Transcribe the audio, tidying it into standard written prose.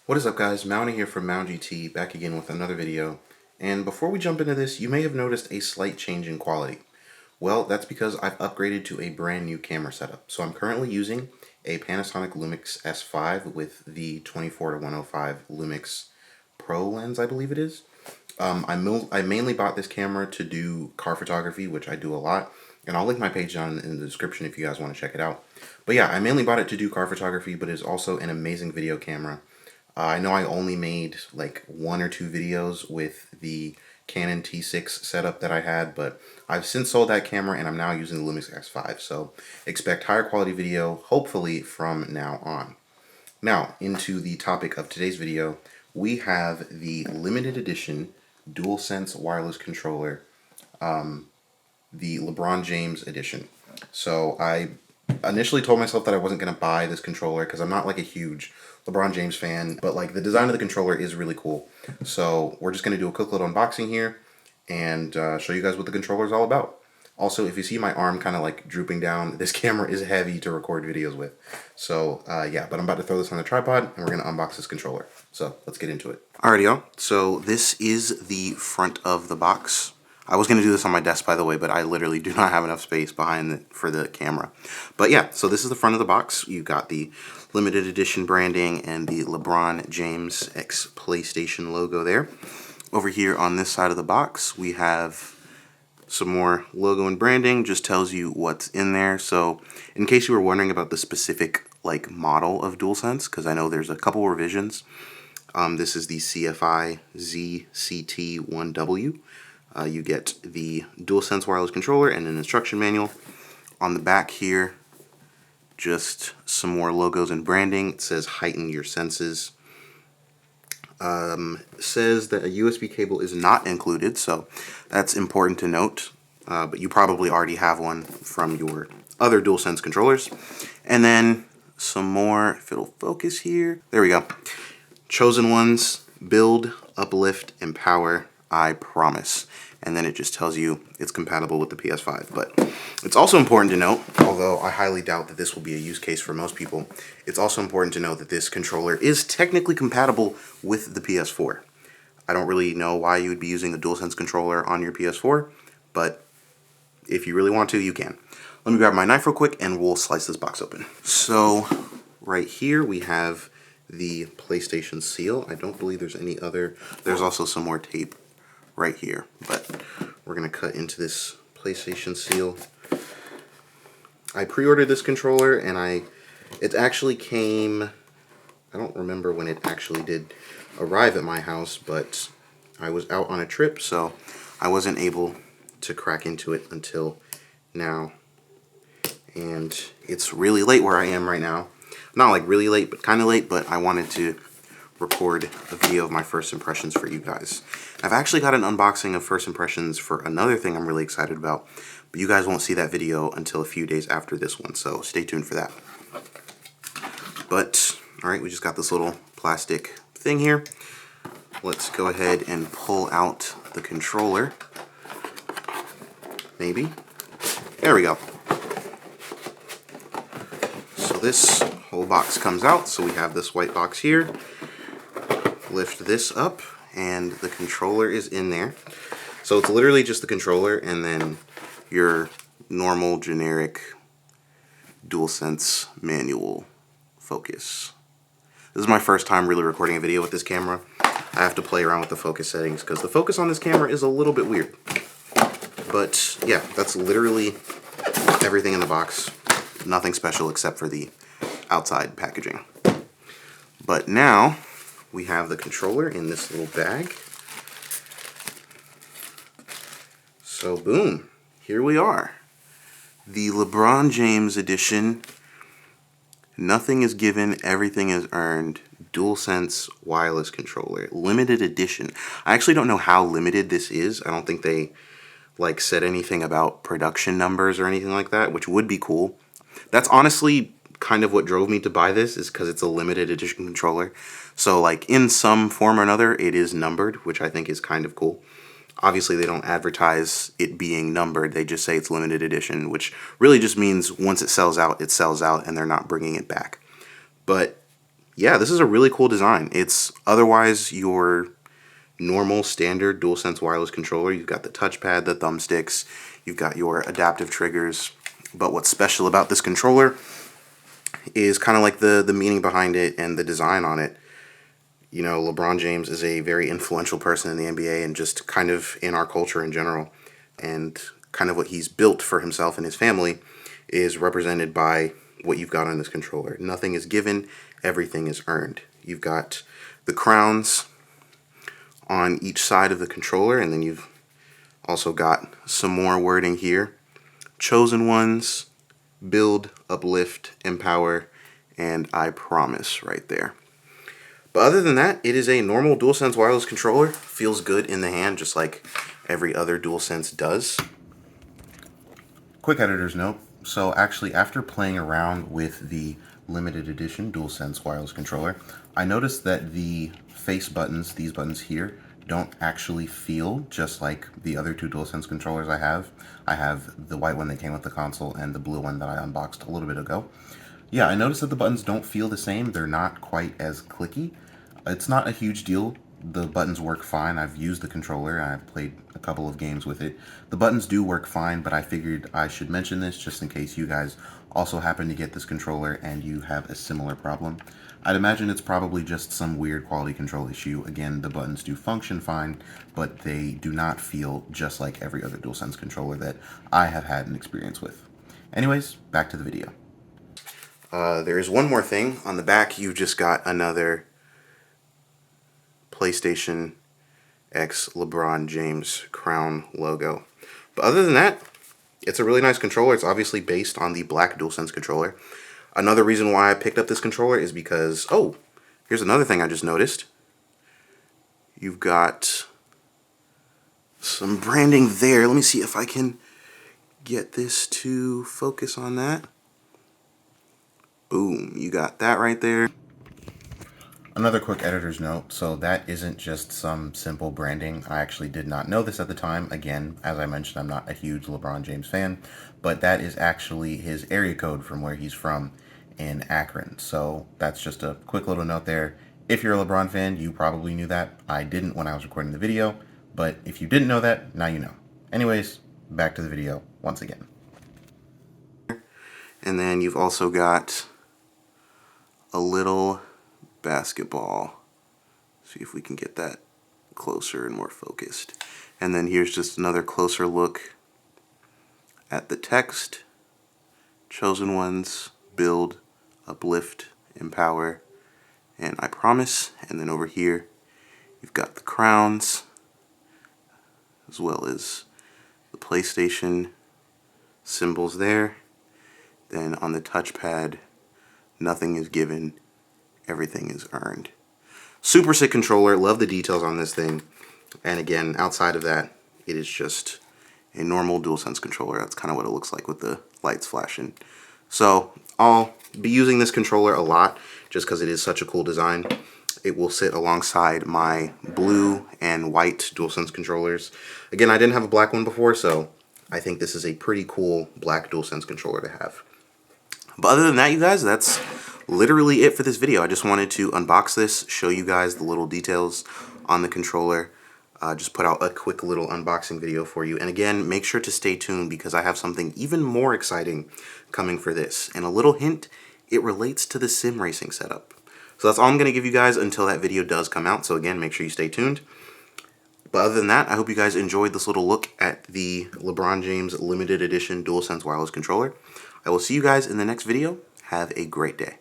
What is up, guys? Mounty here from Mount GT, back again with another video. And before we jump into this, you may have noticed a slight change in quality. Well, that's because I've upgraded to a brand new camera setup. So I'm currently using a Panasonic Lumix S5 with the 24-105 Lumix Pro lens, I believe it is. I mainly bought this camera to do car photography, which I do a lot. And I'll link my page down in the description if you guys want to check it out. But yeah, I mainly bought it to do car photography, but it's also an amazing video camera. I know I only made like 1 or 2 videos with the Canon T6 setup that I had, but I've since sold that camera and I'm now using the Lumix S5. So expect higher quality video, hopefully, from now on. Now, into the topic of today's video, we have the limited edition Dualsense wireless controller, the LeBron James edition. So I initially told myself that I wasn't going to buy this controller because I'm not like a huge LeBron James fan, but like the design of the controller is really cool. So we're just going to do a quick little unboxing here and show you guys what the controller is all about. Also, if you see my arm kind of like drooping down, this camera is heavy to record videos with. So yeah, but I'm about to throw this on the tripod and we're going to unbox this controller. So let's get into it. Alrighty, y'all. So this is the front of the box. I was going to do this on my desk, by the way, but I literally do not have enough space behind it for the camera. But yeah, so this is the front of the box. You've got the limited edition branding and the LeBron James X PlayStation logo there. Over here on this side of the box, we have some more logo and branding, just tells you what's in there. So in case you were wondering about the specific like model of DualSense, because I know there's a couple revisions, this is the CFI ZCT1W. You get the DualSense wireless controller and an instruction manual. On the back here, just some more logos and branding. It says heighten your senses. Says that a USB cable is not included, so that's important to note. But you probably already have one from your other DualSense controllers. And then some more, if it'll focus here. There we go. Chosen ones, build, uplift, empower, I promise. And then it just tells you it's compatible with the PS5. But it's also important to note, although I highly doubt that this will be a use case for most people, it's also important to note that this controller is technically compatible with the PS4. I don't really know why you would be using a DualSense controller on your PS4, but if you really want to, you can. Let me grab my knife real quick and we'll slice this box open. So right here we have the PlayStation seal. I don't believe there's any other. There's also some more tape right here, but we're gonna cut into this PlayStation seal. I pre-ordered this controller and it actually came, I don't remember when it actually did arrive at my house, but I was out on a trip, so I wasn't able to crack into it until now. And it's really late where I am right now. Not like really late, but kind of late, but I wanted to record a video of my first impressions for you guys. I've actually got an unboxing of first impressions for another thing I'm really excited about, but you guys won't see that video until a few days after this one, so stay tuned for that. But, alright, we just got this little plastic thing here. Let's go ahead and pull out the controller. Maybe. There we go. So this whole box comes out, so we have this white box here. Lift this up and the controller is in there. So it's literally just the controller and then your normal generic DualSense manual focus. This is my first time really recording a video with this camera. I have to play around with the focus settings because the focus on this camera is a little bit weird. But yeah, that's literally everything in the box. Nothing special except for the outside packaging. But now we have the controller in this little bag. So boom, here we are. The LeBron James edition. Nothing is given, everything is earned. DualSense wireless controller, limited edition. I actually don't know how limited this is. I don't think they like said anything about production numbers or anything like that, which would be cool. That's honestly kind of what drove me to buy this, is because it's a limited edition controller. So like in some form or another it is numbered, which I think is kind of cool. Obviously they don't advertise it being numbered, they just say it's limited edition, which really just means once it sells out, and they're not bringing it back. But yeah, this is a really cool design. It's otherwise your normal standard DualSense wireless controller. You've got the touchpad, the thumbsticks, you've got your adaptive triggers. But what's special about this controller is kind of like the meaning behind it and the design on it. You know, LeBron James is a very influential person in the NBA and just kind of in our culture in general. And kind of what he's built for himself and his family is represented by what you've got on this controller. Nothing is given, everything is earned. You've got the crowns on each side of the controller, and then you've also got some more wording here. Chosen ones, build, uplift, empower, and I promise right there. But other than that, it is a normal DualSense wireless controller. Feels good in the hand, just like every other DualSense does. Quick editor's note. So actually, after playing around with the limited edition DualSense wireless controller, I noticed that the face buttons, these buttons here, don't actually feel just like the other two DualSense controllers I have. I have the white one that came with the console and the blue one that I unboxed a little bit ago. Yeah, I noticed that the buttons don't feel the same. They're not quite as clicky. It's not a huge deal. The buttons work fine. I've used the controller. I've played a couple of games with it. The buttons do work fine, but I figured I should mention this just in case you guys also happen to get this controller and you have a similar problem. I'd imagine it's probably just some weird quality control issue. Again, the buttons do function fine, but they do not feel just like every other DualSense controller that I have had an experience with. Anyways, back to the video. There is one more thing. On the back, you just got another PlayStation X LeBron James crown logo. But other than that, it's a really nice controller. It's obviously based on the black DualSense controller. Another reason why I picked up this controller is because, oh, here's another thing I just noticed. You've got some branding there. Let me see if I can get this to focus on that. Boom, you got that right there. Another quick editor's note, so that isn't just some simple branding. I actually did not know this at the time. Again, as I mentioned, I'm not a huge LeBron James fan, but that is actually his area code from where he's from in Akron. So that's just a quick little note there. If you're a LeBron fan, you probably knew that. I didn't when I was recording the video, but if you didn't know that, now you know. Anyways, back to the video once again. And then you've also got a little basketball. See if we can get that closer and more focused. And then here's just another closer look at the text. Chosen ones, build, uplift, empower, and I promise. And then over here, you've got the crowns, as well as the PlayStation symbols there. Then on the touchpad, nothing is given, everything is earned. Super sick controller, love the details on this thing. And again, outside of that, it is just a normal DualSense controller. That's kind of what it looks like with the lights flashing. So I'll be using this controller a lot just because it is such a cool design. It will sit alongside my blue and white DualSense controllers. Again, I didn't have a black one before, so I think this is a pretty cool black DualSense controller to have. But other than that, you guys, that's literally it for this video. I just wanted to unbox this, show you guys the little details on the controller. Just put out a quick little unboxing video for you. And again, make sure to stay tuned because I have something even more exciting coming for this. And a little hint, it relates to the sim racing setup. So that's all I'm going to give you guys until that video does come out. So again, make sure you stay tuned. But other than that, I hope you guys enjoyed this little look at the LeBron James limited edition DualSense wireless controller. I will see you guys in the next video. Have a great day.